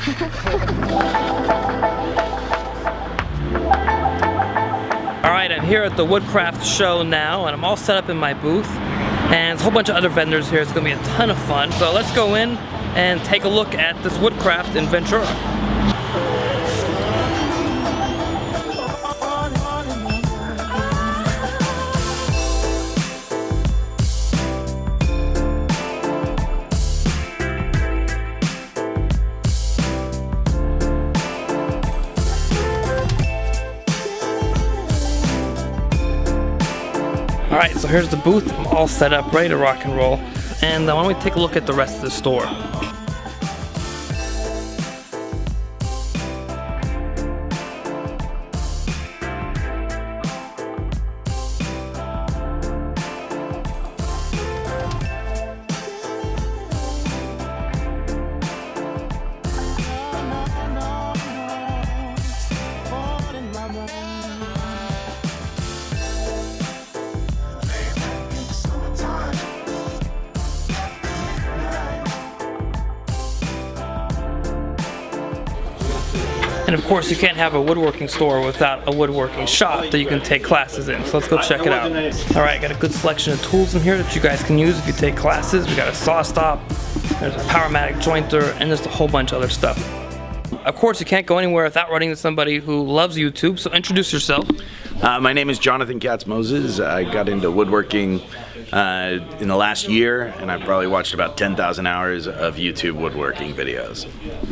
Alright, I'm here at the Woodcraft show now, and I'm all set up in my booth. And there's a whole bunch of other vendors here. It's going to be a ton of fun. So let's go in and take a look at this Woodcraft in Ventura. Alright, so here's the booth. I'm all set up, ready to rock and roll. And why don't we take a look at the rest of the store. And of course, you can't have a woodworking store without a woodworking shop that you can take classes in. So let's go check it out. All right, got a good selection of tools in here that you guys can use if you take classes. We got a saw stop, there's a Powermatic jointer, and just a whole bunch of other stuff. Of course, you can't go anywhere without running into somebody who loves YouTube, so introduce yourself. My name is Jonathan Katz-Moses. I got into woodworking in the last year, and I've probably watched about 10,000 hours of YouTube woodworking videos.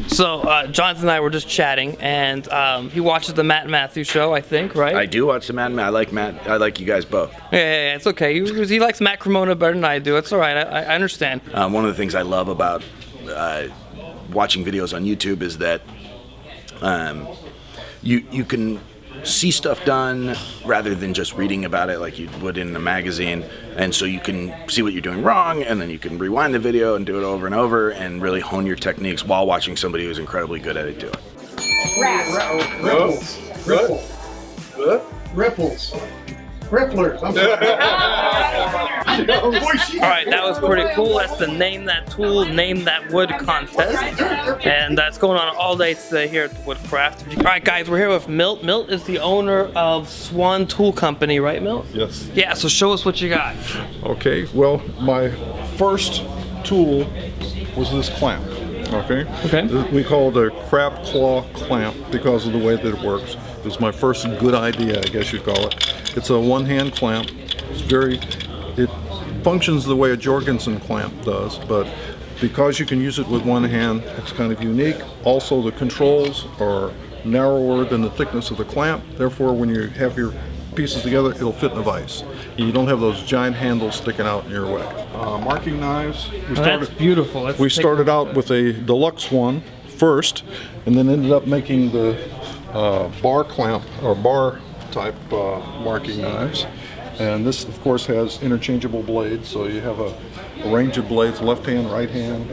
So, Jonathan and I were just chatting, and he watches the Matt and Matthew show, I think, right? I do watch the Matt. I like Matt. I like you guys both. Yeah, it's okay. He likes Matt Cremona better than I do. It's all right. I understand. One of the things I love about watching videos on YouTube is that you can see stuff done rather than just reading about it like you would in a magazine, and so you can see what you're doing wrong, and then you can rewind the video and do it over and over and really hone your techniques while watching somebody who's incredibly good at it do it. Ripples. Rifflers. I'm sorry. Alright, that was pretty cool. That's the Name That Tool, Name That Wood contest. And that's going on all day today here at the Woodcraft. Alright guys, we're here with Milt. Milt is the owner of Swan Tool Company, right Milt? Yes. Yeah, so show us what you got. Okay, well, my first tool was this clamp. Okay? We call it a crab claw clamp because of the way that it works. It was my first good idea, I guess you'd call it. It's a one-hand clamp. It functions the way a Jorgensen clamp does, but because you can use it with one hand, it's kind of unique. Also, the controls are narrower than the thickness of the clamp. Therefore, when you have your pieces together, it'll fit in a vise. You don't have those giant handles sticking out in your way. Marking knives. That's beautiful. We started out with a deluxe one first, and then ended up making the bar clamp or bar type marking knives. And this, of course, has interchangeable blades, so you have a range of blades, left hand, right hand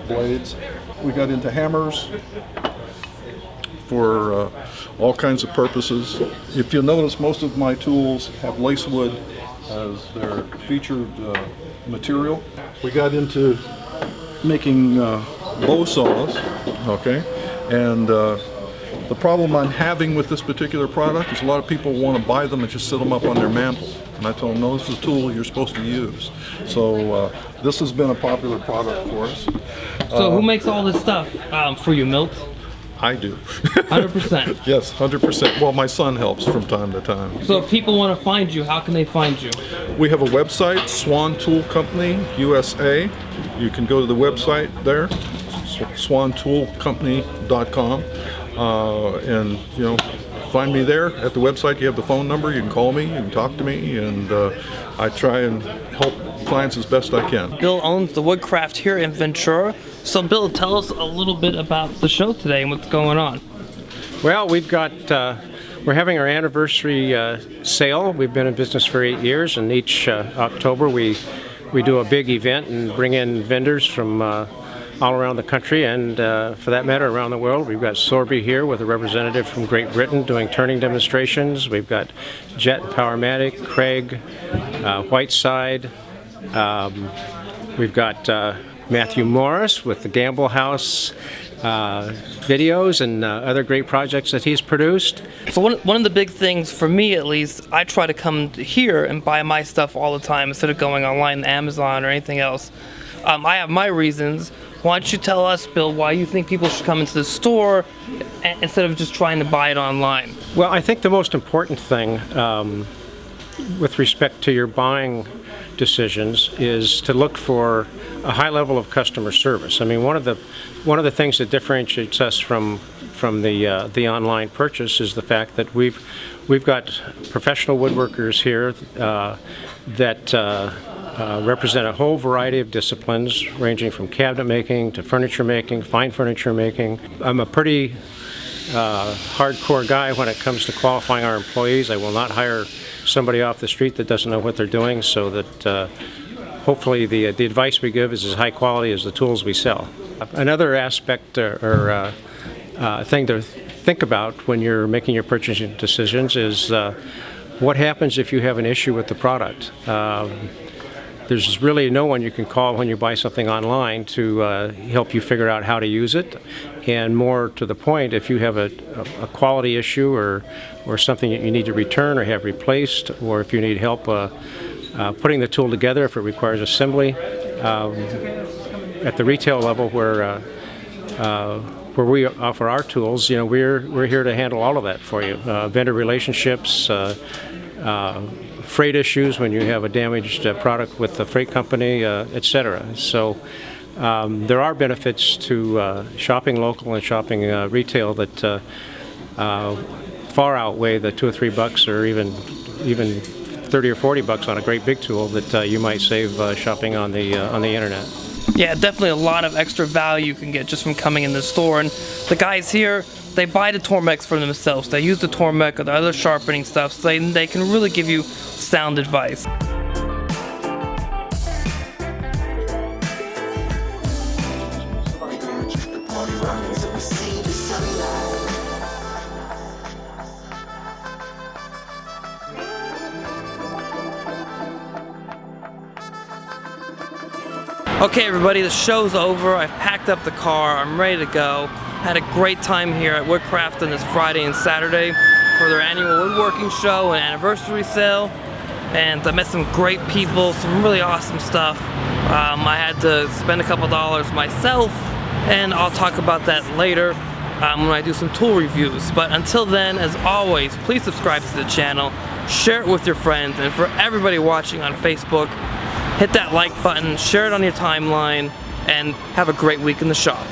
blades. We got into hammers for all kinds of purposes. If you'll notice, most of my tools have lacewood as their featured material. We got into making bow saws, okay? And the problem I'm having with this particular product is a lot of people want to buy them and just sit them up on their mantle. And I told them, no, this is a tool you're supposed to use. So this has been a popular product for us. So who makes all this stuff for you, Milt? I do. 100%? Yes, 100%. Well, my son helps from time to time. So if people want to find you, how can they find you? We have a website, Swan Tool Company, USA. You can go to the website there, swantoolcompany.com. And find me there at the website. You have the phone number, you can call me, you can talk to me, and I try and help clients as best I can. Bill owns the Woodcraft here in Ventura. So Bill, tell us a little bit about the show today and what's going on. Well, we've got we're having our anniversary sale. We've been in business for 8 years, and each October we do a big event and bring in vendors from all around the country, and for that matter around the world. We've got Sorby here with a representative from Great Britain doing turning demonstrations. We've got Jet and Powermatic, Craig, Whiteside. We've got Matthew Morris with the Gamble House, videos and other great projects that he's produced. So one of the big things, for me at least, I try to come here and buy my stuff all the time instead of going online to Amazon or anything else. I have my reasons. Why don't you tell us, Bill, why you think people should come into the store instead of just trying to buy it online? Well, I think the most important thing with respect to your buying decisions is to look for a high level of customer service. I mean, one of the things that differentiates us from the online purchase is the fact that we've got professional woodworkers here that represent a whole variety of disciplines, ranging from cabinet making to furniture making, fine furniture making. I'm a pretty hardcore guy when it comes to qualifying our employees. I will not hire somebody off the street that doesn't know what they're doing, so that hopefully the advice we give is as high quality as the tools we sell. Another aspect or thing to think about when you're making your purchasing decisions is what happens if you have an issue with the product. There's really no one you can call when you buy something online to help you figure out how to use it. And more to the point, if you have a quality issue or something that you need to return or have replaced, or if you need help putting the tool together, if it requires assembly, at the retail level where we offer our tools, we're here to handle all of that for you. Vendor relationships, freight issues when you have a damaged product with the freight company, etc. So there are benefits to shopping local and shopping retail that far outweigh the $2 or $3 or even $30 or $40 on a great big tool that you might save shopping on the internet. Yeah, definitely a lot of extra value you can get just from coming in the store. And the guys here, they buy the Tormex for themselves. They use the Tormek or the other sharpening stuff, so they can really give you sound advice. Okay everybody, the show's over. I've packed up the car. I'm ready to go. Had a great time here at Woodcraft on this Friday and Saturday for their annual woodworking show and anniversary sale. And I met some great people, some really awesome stuff. I had to spend a couple dollars myself, and I'll talk about that later when I do some tool reviews. But until then, as always, please subscribe to the channel, share it with your friends, and for everybody watching on Facebook, hit that like button, share it on your timeline, and have a great week in the shop.